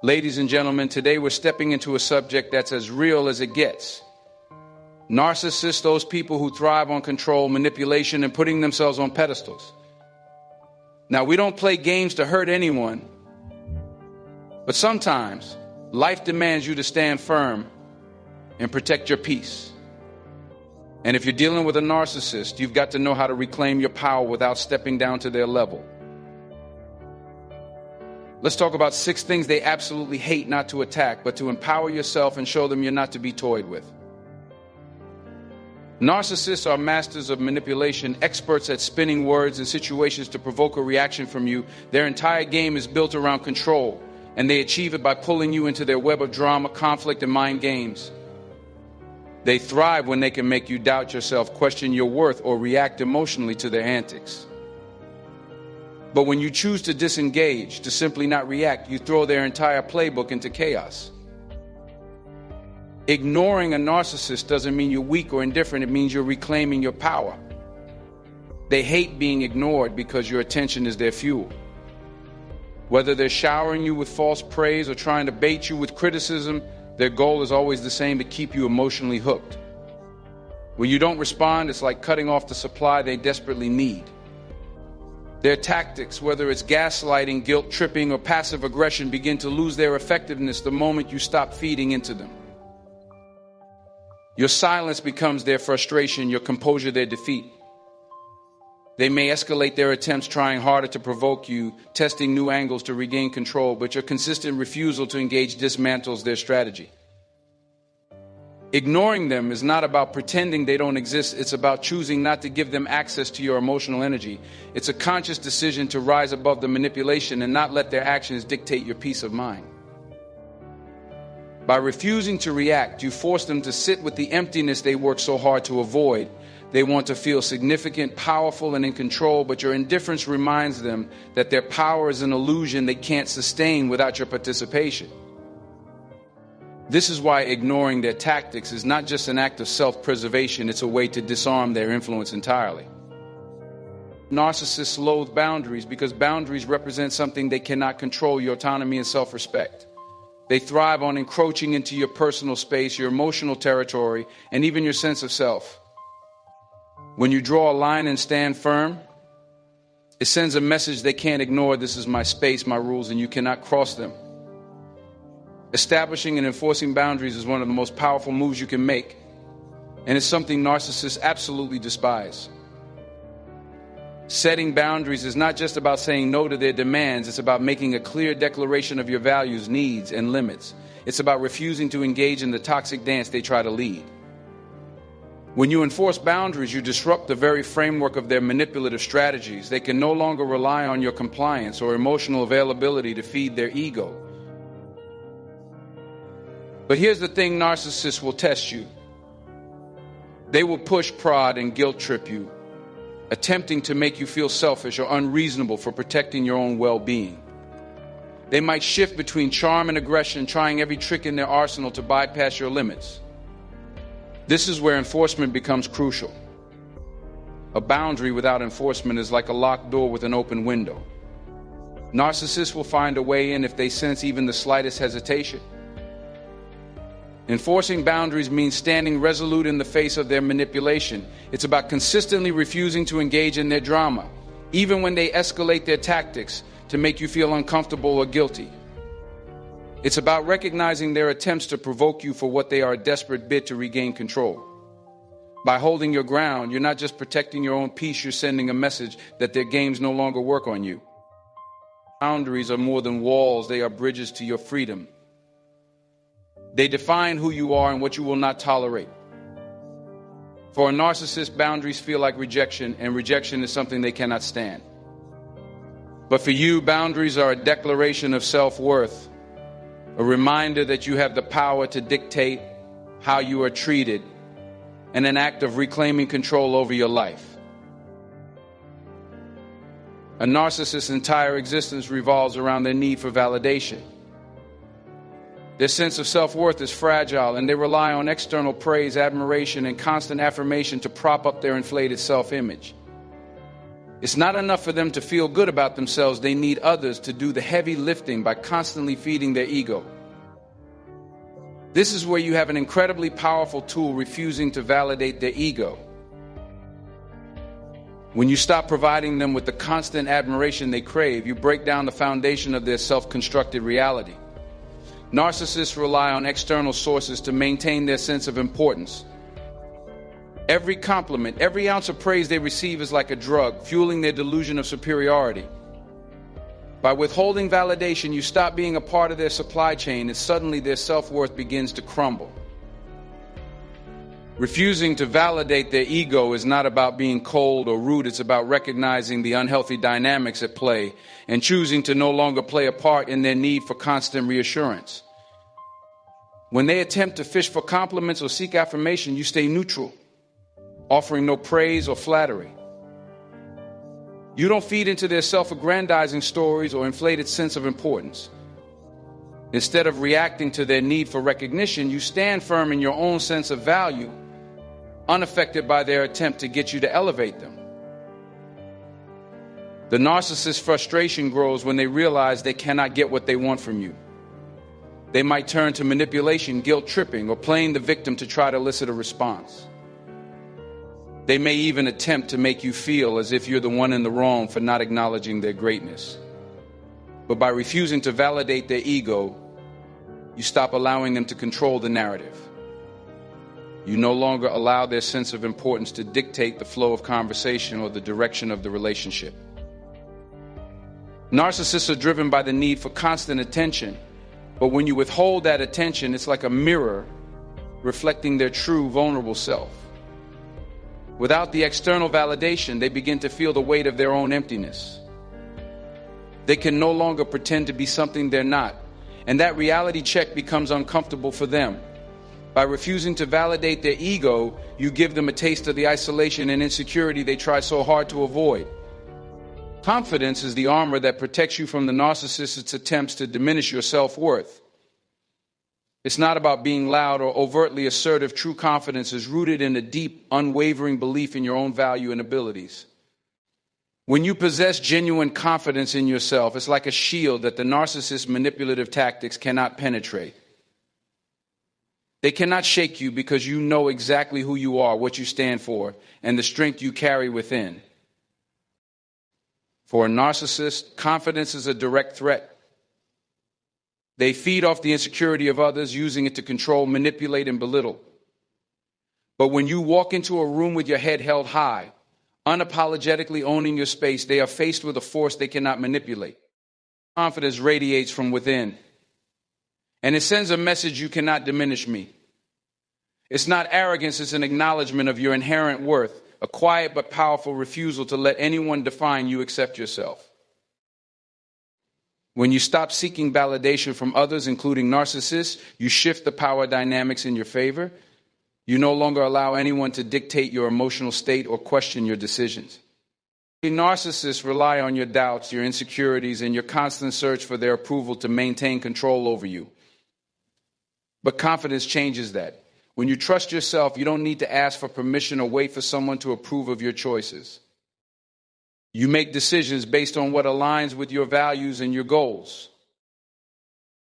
Ladies and gentlemen, today we're stepping into a subject that's as real as it gets. Narcissists, those people who thrive on control, manipulation, and putting themselves on pedestals. Now, we don't play games to hurt anyone, but sometimes life demands you to stand firm and protect your peace. And if you're dealing with a narcissist, you've got to know how to reclaim your power without stepping down to their level. Let's talk about 6 things they absolutely hate not to attack, but to empower yourself and show them you're not to be toyed with. Narcissists are masters of manipulation, experts at spinning words and situations to provoke a reaction from you. Their entire game is built around control, and they achieve it by pulling you into their web of drama, conflict, and mind games. They thrive when they can make you doubt yourself, question your worth, or react emotionally to their antics. But when you choose to disengage, to simply not react, you throw their entire playbook into chaos. Ignoring a narcissist doesn't mean you're weak or indifferent. It means you're reclaiming your power. They hate being ignored because your attention is their fuel. Whether they're showering you with false praise or trying to bait you with criticism, their goal is always the same: to keep you emotionally hooked. When you don't respond, it's like cutting off the supply they desperately need. Their tactics, whether it's gaslighting, guilt tripping, or passive aggression, begin to lose their effectiveness the moment you stop feeding into them. Your silence becomes their frustration, your composure their defeat. They may escalate their attempts, trying harder to provoke you, testing new angles to regain control, but your consistent refusal to engage dismantles their strategy. Ignoring them is not about pretending they don't exist. It's about choosing not to give them access to your emotional energy. It's a conscious decision to rise above the manipulation and not let their actions dictate your peace of mind. By refusing to react, you force them to sit with the emptiness they work so hard to avoid. They want to feel significant, powerful, and in control, but your indifference reminds them that their power is an illusion they can't sustain without your participation. This is why ignoring their tactics is not just an act of self-preservation, it's a way to disarm their influence entirely. Narcissists loathe boundaries because boundaries represent something they cannot control: your autonomy and self-respect. They thrive on encroaching into your personal space, your emotional territory, and even your sense of self. When you draw a line and stand firm, it sends a message they can't ignore: this is my space, my rules, and you cannot cross them. Establishing and enforcing boundaries is one of the most powerful moves you can make, and it's something narcissists absolutely despise. Setting boundaries is not just about saying no to their demands. It's about making a clear declaration of your values, needs, and limits. It's about refusing to engage in the toxic dance they try to lead. When you enforce boundaries, you disrupt the very framework of their manipulative strategies. They can no longer rely on your compliance or emotional availability to feed their ego. But here's the thing: narcissists will test you. They will push, prod, and guilt trip you, attempting to make you feel selfish or unreasonable for protecting your own well-being. They might shift between charm and aggression, trying every trick in their arsenal to bypass your limits. This is where enforcement becomes crucial. A boundary without enforcement is like a locked door with an open window. Narcissists will find a way in if they sense even the slightest hesitation. Enforcing boundaries means standing resolute in the face of their manipulation. It's about consistently refusing to engage in their drama, even when they escalate their tactics to make you feel uncomfortable or guilty. It's about recognizing their attempts to provoke you for what they are: a desperate bid to regain control. By holding your ground, you're not just protecting your own peace, you're sending a message that their games no longer work on you. Boundaries are more than walls, they are bridges to your freedom. They define who you are and what you will not tolerate. For a narcissist, boundaries feel like rejection, and rejection is something they cannot stand. But for you, boundaries are a declaration of self-worth, a reminder that you have the power to dictate how you are treated, and an act of reclaiming control over your life. A narcissist's entire existence revolves around their need for validation. Their sense of self-worth is fragile, and they rely on external praise, admiration, and constant affirmation to prop up their inflated self-image. It's not enough for them to feel good about themselves. They need others to do the heavy lifting by constantly feeding their ego. This is where you have an incredibly powerful tool refusing to validate their ego. When you stop providing them with the constant admiration they crave, you break down the foundation of their self-constructed reality. Narcissists rely on external sources to maintain their sense of importance. Every compliment, every ounce of praise they receive is like a drug, fueling their delusion of superiority. By withholding validation, you stop being a part of their supply chain, and suddenly their self-worth begins to crumble. Refusing to validate their ego is not about being cold or rude. It's about recognizing the unhealthy dynamics at play and choosing to no longer play a part in their need for constant reassurance. When they attempt to fish for compliments or seek affirmation, you stay neutral, offering no praise or flattery. You don't feed into their self-aggrandizing stories or inflated sense of importance. Instead of reacting to their need for recognition, you stand firm in your own sense of value, unaffected by their attempt to get you to elevate them. The narcissist's frustration grows when they realize they cannot get what they want from you. They might turn to manipulation, guilt tripping, or playing the victim to try to elicit a response. They may even attempt to make you feel as if you're the one in the wrong for not acknowledging their greatness. But by refusing to validate their ego, you stop allowing them to control the narrative. You no longer allow their sense of importance to dictate the flow of conversation or the direction of the relationship. Narcissists are driven by the need for constant attention, but when you withhold that attention, it's like a mirror reflecting their true, vulnerable self. Without the external validation, they begin to feel the weight of their own emptiness. They can no longer pretend to be something they're not, and that reality check becomes uncomfortable for them. By refusing to validate their ego, you give them a taste of the isolation and insecurity they try so hard to avoid. Confidence is the armor that protects you from the narcissist's attempts to diminish your self-worth. It's not about being loud or overtly assertive. True confidence is rooted in a deep, unwavering belief in your own value and abilities. When you possess genuine confidence in yourself, it's like a shield that the narcissist's manipulative tactics cannot penetrate. They cannot shake you because you know exactly who you are, what you stand for, and the strength you carry within. For a narcissist, confidence is a direct threat. They feed off the insecurity of others, using it to control, manipulate, and belittle. But when you walk into a room with your head held high, unapologetically owning your space, they are faced with a force they cannot manipulate. Confidence radiates from within, and it sends a message: you cannot diminish me. It's not arrogance, it's an acknowledgement of your inherent worth, a quiet but powerful refusal to let anyone define you except yourself. When you stop seeking validation from others, including narcissists, you shift the power dynamics in your favor. You no longer allow anyone to dictate your emotional state or question your decisions. Narcissists rely on your doubts, your insecurities, and your constant search for their approval to maintain control over you. But confidence changes that. When you trust yourself, you don't need to ask for permission or wait for someone to approve of your choices. You make decisions based on what aligns with your values and your goals.